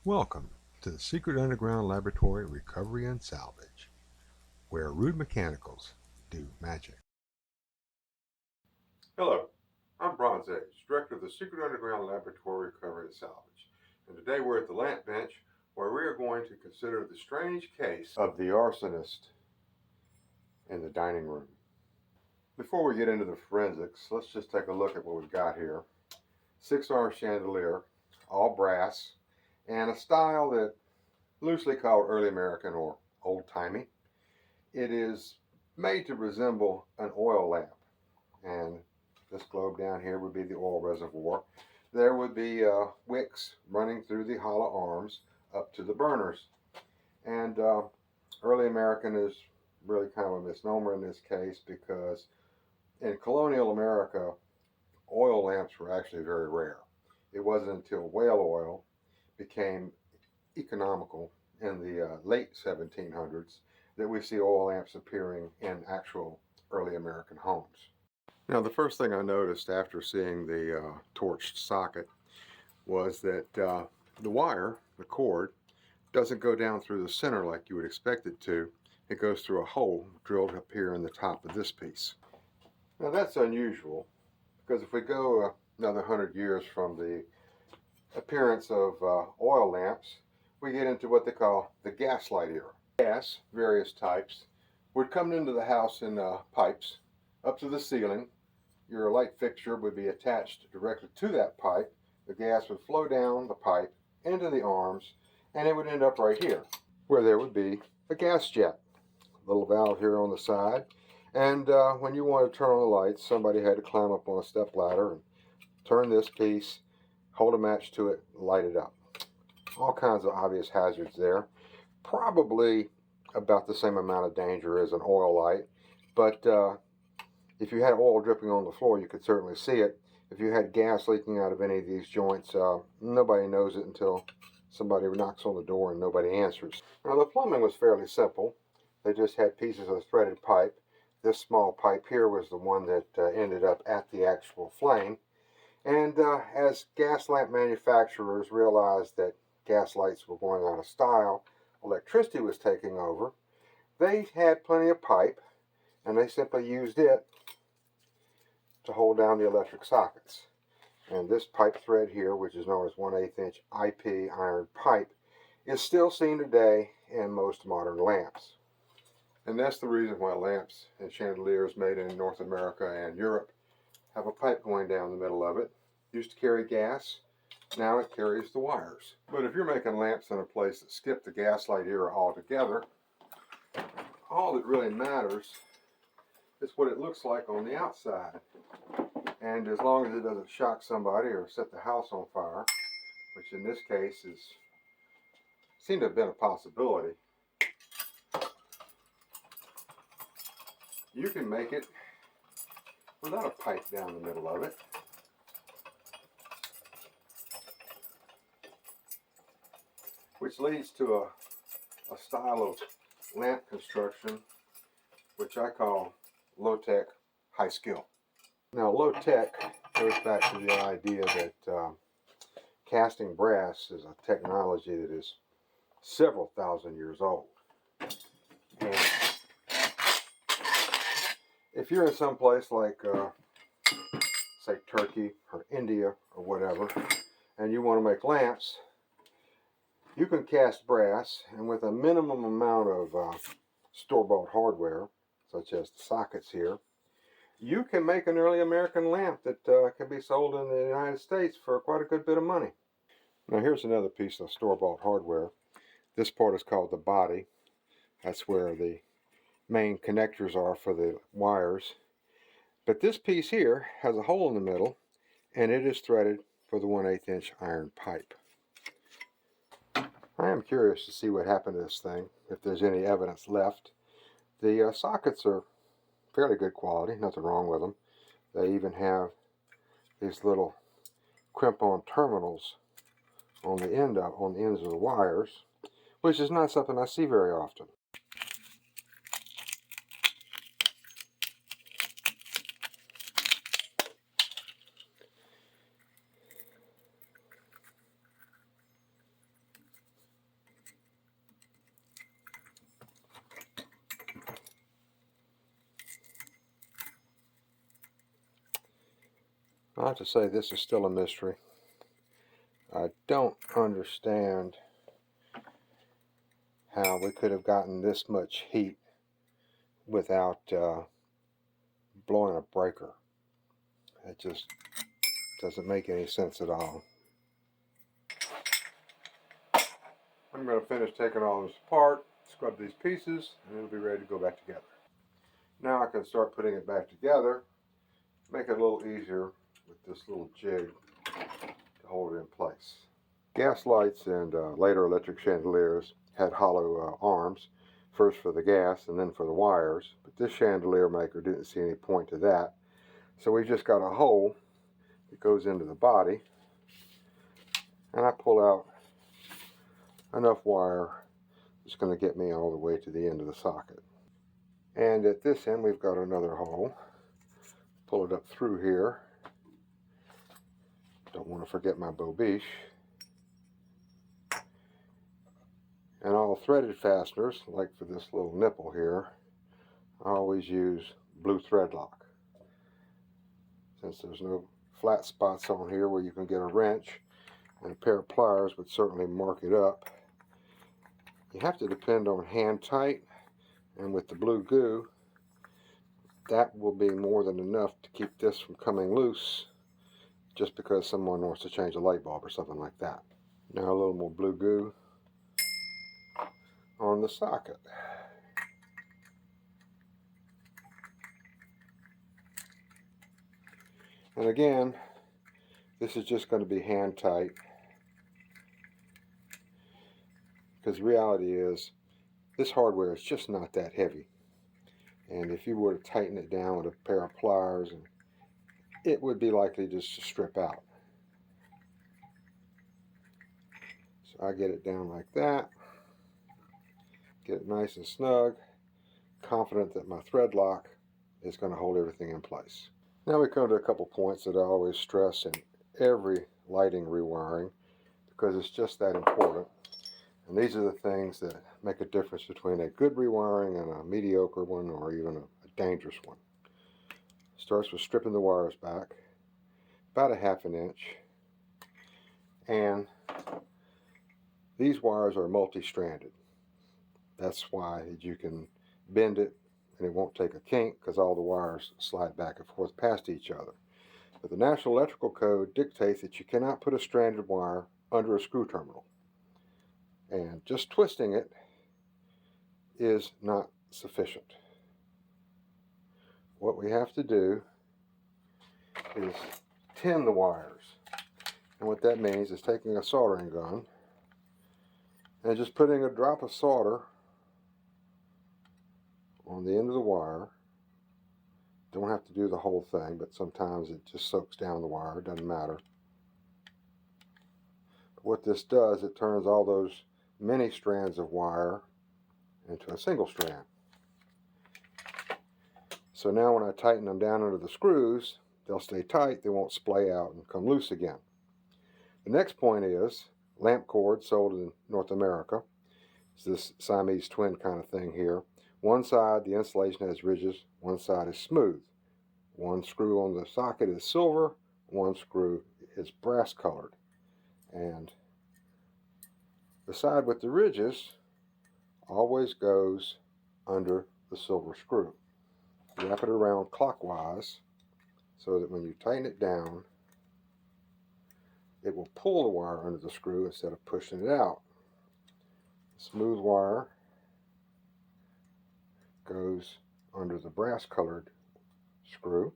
Welcome to the Secret Underground Laboratory Recovery and Salvage, where rude mechanicals do magic. Hello, I'm Bronze Age, Director of the Secret Underground Laboratory Recovery and Salvage, and today we're at the lamp bench where we are going to consider the strange case of the arsonist in the dining room. Before we get into the forensics, let's just take a look at what we've got here. 6-arm chandelier, all brass, and a style that loosely called early American or old-timey. It is made to resemble an oil lamp, and this globe down here would be the oil reservoir. There would be wicks running through the hollow arms up to the burners, and early American is really kind of a misnomer in this case because in colonial America, oil lamps were actually very rare. It wasn't until whale oil became economical in the late 1700s that we see oil lamps appearing in actual early American homes. Now, the first thing I noticed after seeing the torched socket was that the wire, the cord, doesn't go down through the center like you would expect it to. It goes through a hole drilled up here in the top of this piece. Now, that's unusual because if we go another 100 years from the appearance of oil lamps, we get into what they call the gaslight era. Gas, various types, would come into the house in pipes up to the ceiling. Your light fixture would be attached directly to that pipe. The gas would flow down the pipe into the arms, and it would end up right here, where there would be a gas jet. A little valve here on the side, and when you wanted to turn on the lights, somebody had to climb up on a step ladder and turn this piece, hold a match to it, light it up. All kinds of obvious hazards there. Probably about the same amount of danger as an oil light, but if you had oil dripping on the floor, you could certainly see it. If you had gas leaking out of any of these joints, nobody knows it until somebody knocks on the door and nobody answers. Now, the plumbing was fairly simple. They just had pieces of threaded pipe. This small pipe here was the one that ended up at the actual flame. And as gas lamp manufacturers realized that gas lights were going out of style, electricity was taking over, they had plenty of pipe, and they simply used it to hold down the electric sockets. And this pipe thread here, which is known as 1/8 inch IP iron pipe, is still seen today in most modern lamps. And that's the reason why lamps and chandeliers made in North America and Europe have a pipe going down the middle of it. Used to carry gas, now it carries the wires. But if you're making lamps in a place that skipped the gaslight era altogether, all that really matters is what it looks like on the outside. And as long as it doesn't shock somebody or set the house on fire, which in this case seemed to have been a possibility, you can make it without a pipe down the middle of it. Which leads to a style of lamp construction which I call low-tech, high-skill. Now, low-tech goes back to the idea that casting brass is a technology that is several thousand years old. And if you're in some place like, say, Turkey or India or whatever, and you want to make lamps, you can cast brass, and with a minimum amount of store-bought hardware, such as the sockets here, you can make an early American lamp that can be sold in the United States for quite a good bit of money. Now, here's another piece of store-bought hardware. This part is called the body. That's where the main connectors are for the wires. But this piece here has a hole in the middle, and it is threaded for the 1/8 inch iron pipe. I am curious to see what happened to this thing, if there's any evidence left. The sockets are fairly good quality, nothing wrong with them. They even have these little crimp-on terminals on the ends of the wires, which is not something I see very often. I have to say, this is still a mystery. I don't understand how we could have gotten this much heat without blowing a breaker. It just doesn't make any sense at all. I'm going to finish taking all this apart, scrub these pieces, and it'll be ready to go back together. Now I can start putting it back together, make it a little easier with this little jig to hold it in place. Gas lights and later electric chandeliers had hollow arms, first for the gas and then for the wires, but this chandelier maker didn't see any point to that, so we just got a hole that goes into the body, and I pull out enough wire that's going to get me all the way to the end of the socket. And at this end we've got another hole. Pull it up through here. Don't want to forget my bobiche. And all threaded fasteners, like for this little nipple here, I always use blue thread lock. Since there's no flat spots on here where you can get a wrench, and a pair of pliers would certainly mark it up. You have to depend on hand tight, and with the blue goo, that will be more than enough to keep this from coming loose, just because someone wants to change a light bulb or something like that. Now a little more blue goo on the socket. And again, this is just going to be hand tight, because the reality is this hardware is just not that heavy, and if you were to tighten it down with a pair of pliers, it would be likely just to strip out. So I get it down like that, get it nice and snug, confident that my thread lock is going to hold everything in place. Now we come to a couple points that I always stress in every lighting rewiring, because it's just that important. And these are the things that make a difference between a good rewiring and a mediocre one, or even a dangerous one. Starts with stripping the wires back about a ½ inch, and these wires are multi-stranded. That's why you can bend it and it won't take a kink, because all the wires slide back and forth past each other. But the National Electrical Code dictates that you cannot put a stranded wire under a screw terminal, and just twisting it is not sufficient. What we have to do is tin the wires, and what that means is taking a soldering gun and just putting a drop of solder on the end of the wire. Don't have to do the whole thing, but sometimes it just soaks down the wire, doesn't matter. But what this does, it turns all those many strands of wire into a single strand. So now when I tighten them down under the screws, they'll stay tight, they won't splay out and come loose again. The next point is lamp cord sold in North America. It's this Siamese twin kind of thing here. One side, the insulation has ridges, one side is smooth. One screw on the socket is silver, one screw is brass colored. And the side with the ridges always goes under the silver screw. Wrap it around clockwise so that when you tighten it down, it will pull the wire under the screw instead of pushing it out. The smooth wire goes under the brass colored screw.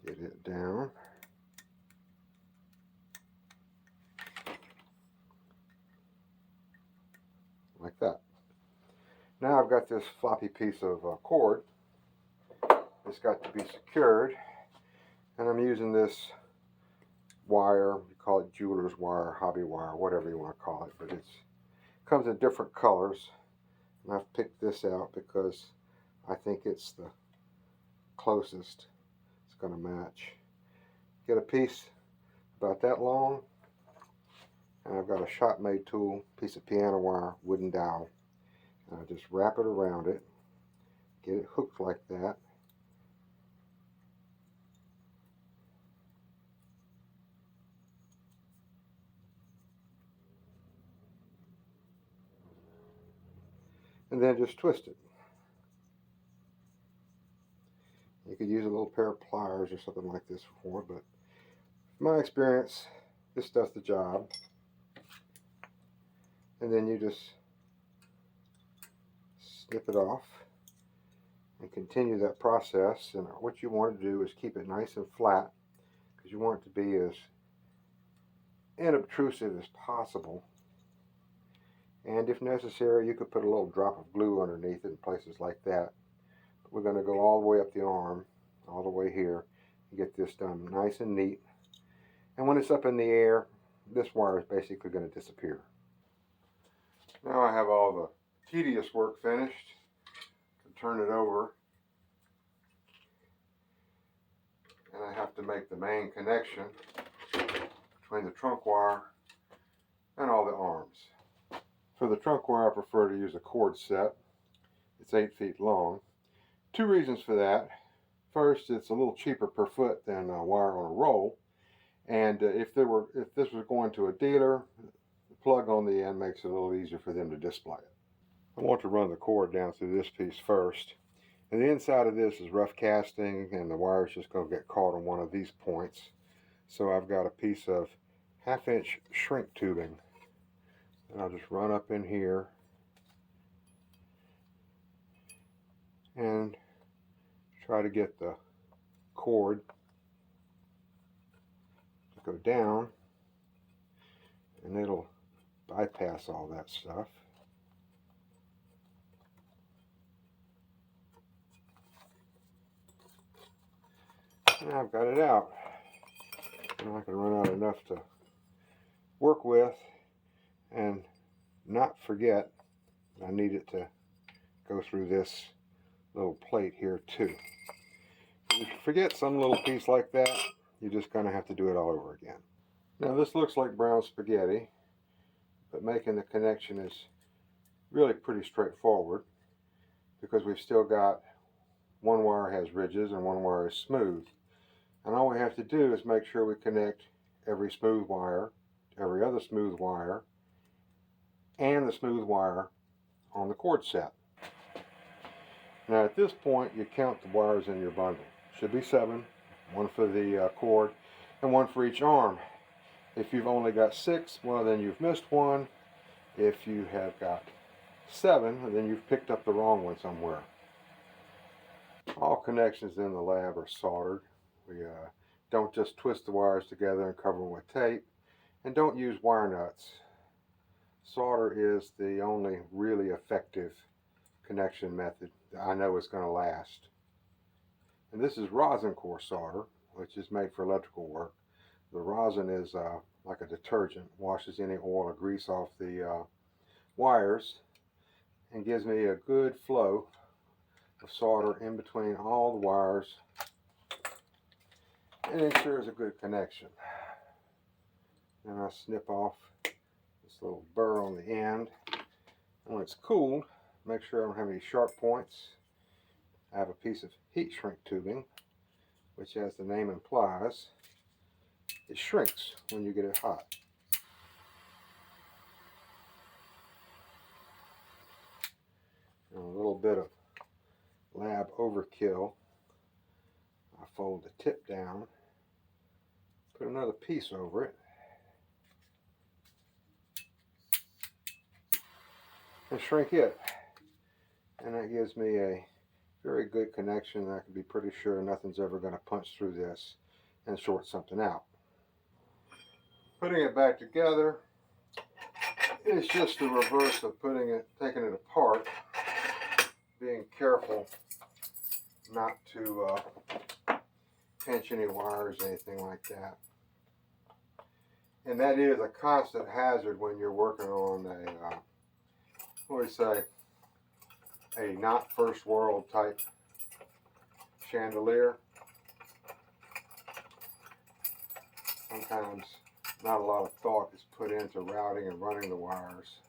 Get it down. Like that. Now I've got this floppy piece of cord. It's got to be secured, and I'm using this wire. You call it jeweler's wire, hobby wire, whatever you want to call it, but it comes in different colors, and I've picked this out because I think it's the closest it's going to match. Get a piece about that long, and I've got a shop made tool, piece of piano wire, wooden dowel, Just wrap it around it, get it hooked like that. And then just twist it. You could use a little pair of pliers or something like this for it, but from my experience, this does the job. And then you just snip it off and continue that process. And what you want to do is keep it nice and flat, because you want it to be as unobtrusive as possible. And if necessary, you could put a little drop of glue underneath it in places like that. But we're going to go all the way up the arm, all the way here, and get this done nice and neat. And when it's up in the air, this wire is basically going to disappear. Now I have all the tedious work finished. Turn it over, and I have to make the main connection between the trunk wire and all the arms. For the trunk wire, I prefer to use a cord set. It's 8 feet long. 2 reasons for that. First, it's a little cheaper per foot than a wire on a roll, and if this was going to a dealer, the plug on the end makes it a little easier for them to display it. I want to run the cord down through this piece first. And the inside of this is rough casting, and the wire is just going to get caught on one of these points. So I've got a piece of 1/2 inch shrink tubing. And I'll just run up in here and try to get the cord to go down, and it'll bypass all that stuff. And I've got it out. And I can run out enough to work with and not forget I need it to go through this little plate here too. If you forget some little piece like that, you're just going to have to do it all over again. Now this looks like brown spaghetti, but making the connection is really pretty straightforward, because we've still got one wire has ridges and one wire is smooth. And all we have to do is make sure we connect every smooth wire, every other smooth wire, and the smooth wire on the cord set. Now at this point, you count the wires in your bundle. Should be 7, 1 for the cord and 1 for each arm. If you've only got 6, well then you've missed one. If you have got 7, then you've picked up the wrong one somewhere. All connections in the lab are soldered. We don't just twist the wires together and cover them with tape, and don't use wire nuts. Solder is the only really effective connection method that I know is going to last. And this is rosin core solder, which is made for electrical work. The rosin is like a detergent, washes any oil or grease off the wires and gives me a good flow of solder in between all the wires, and ensures a good connection. And I snip off this little burr on the end. And when it's cooled, make sure I don't have any sharp points. I have a piece of heat shrink tubing, which, as the name implies, it shrinks when you get it hot. And a little bit of lab overkill. I fold the tip down, put another piece over it, and shrink it. And that gives me a very good connection. I can be pretty sure nothing's ever going to punch through this and short something out. Putting it back together is just the reverse of taking it apart, being careful not to pinch any wires or anything like that. And that is a constant hazard when you're working on a, what do we say, a not first world type chandelier. Sometimes not a lot of thought is put into routing and running the wires.